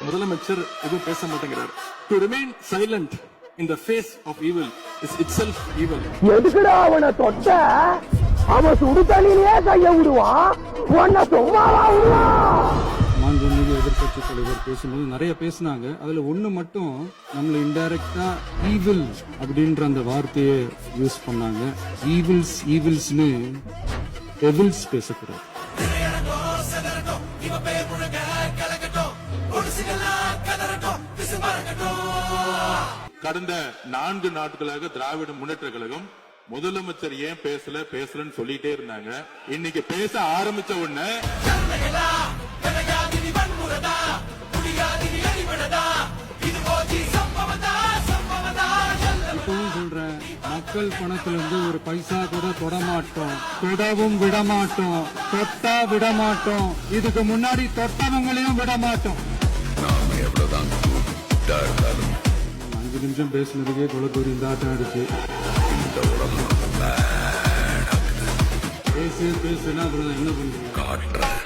முதலமைச்சர் எதுவும் பேச மாட்டேங்கிறார். To remain silent in the face of evil is itself evil. எதுக்குடா அவனை தொட்ட? அவன் சுடு தண்ணியிலே கைய விடுவான், உன்னை சும்மாவா விடுவான்? மாண்புமிகு எதிர்கட்சி தலைவர் பேசும்போது நிறைய பேசினாங்க. அதுல ஒண்ணு மட்டும் நம்மள இன்டைரக்டா ஈவில் அப்படின்ற அந்த வார்த்தையை யூஸ் பண்ணாங்க. ஈவில்ஸ்னு டெவில்ஸ் பேசக்கூடாது. கடந்த 4 நாட்களாக திராவிட முன்னேற்ற கழகம் முதலமைச்சர் ஏன் பேசலன்னு சொல்லிட்டே இருந்தாங்க. இன்னைக்கு பேச ஆரம்பிச்ச உடனே இப்பவும் சொல்றேன், மக்கள் பணத்துல இருந்து ஒரு பைசா கூட தொடமாட்டோம், தொடவும் விடமாட்டோம், தொட்டா விடமாட்டோம், இதுக்கு முன்னாடி தொட்டவங்களையும் விடமாட்டோம். 5 நிமிஷம் பேசுனதுக்கே குளத்தூர் இந்த ஆட்டம் ஆயிடுச்சு. பேசுனா அப்புறம் என்ன பண்றீங்க?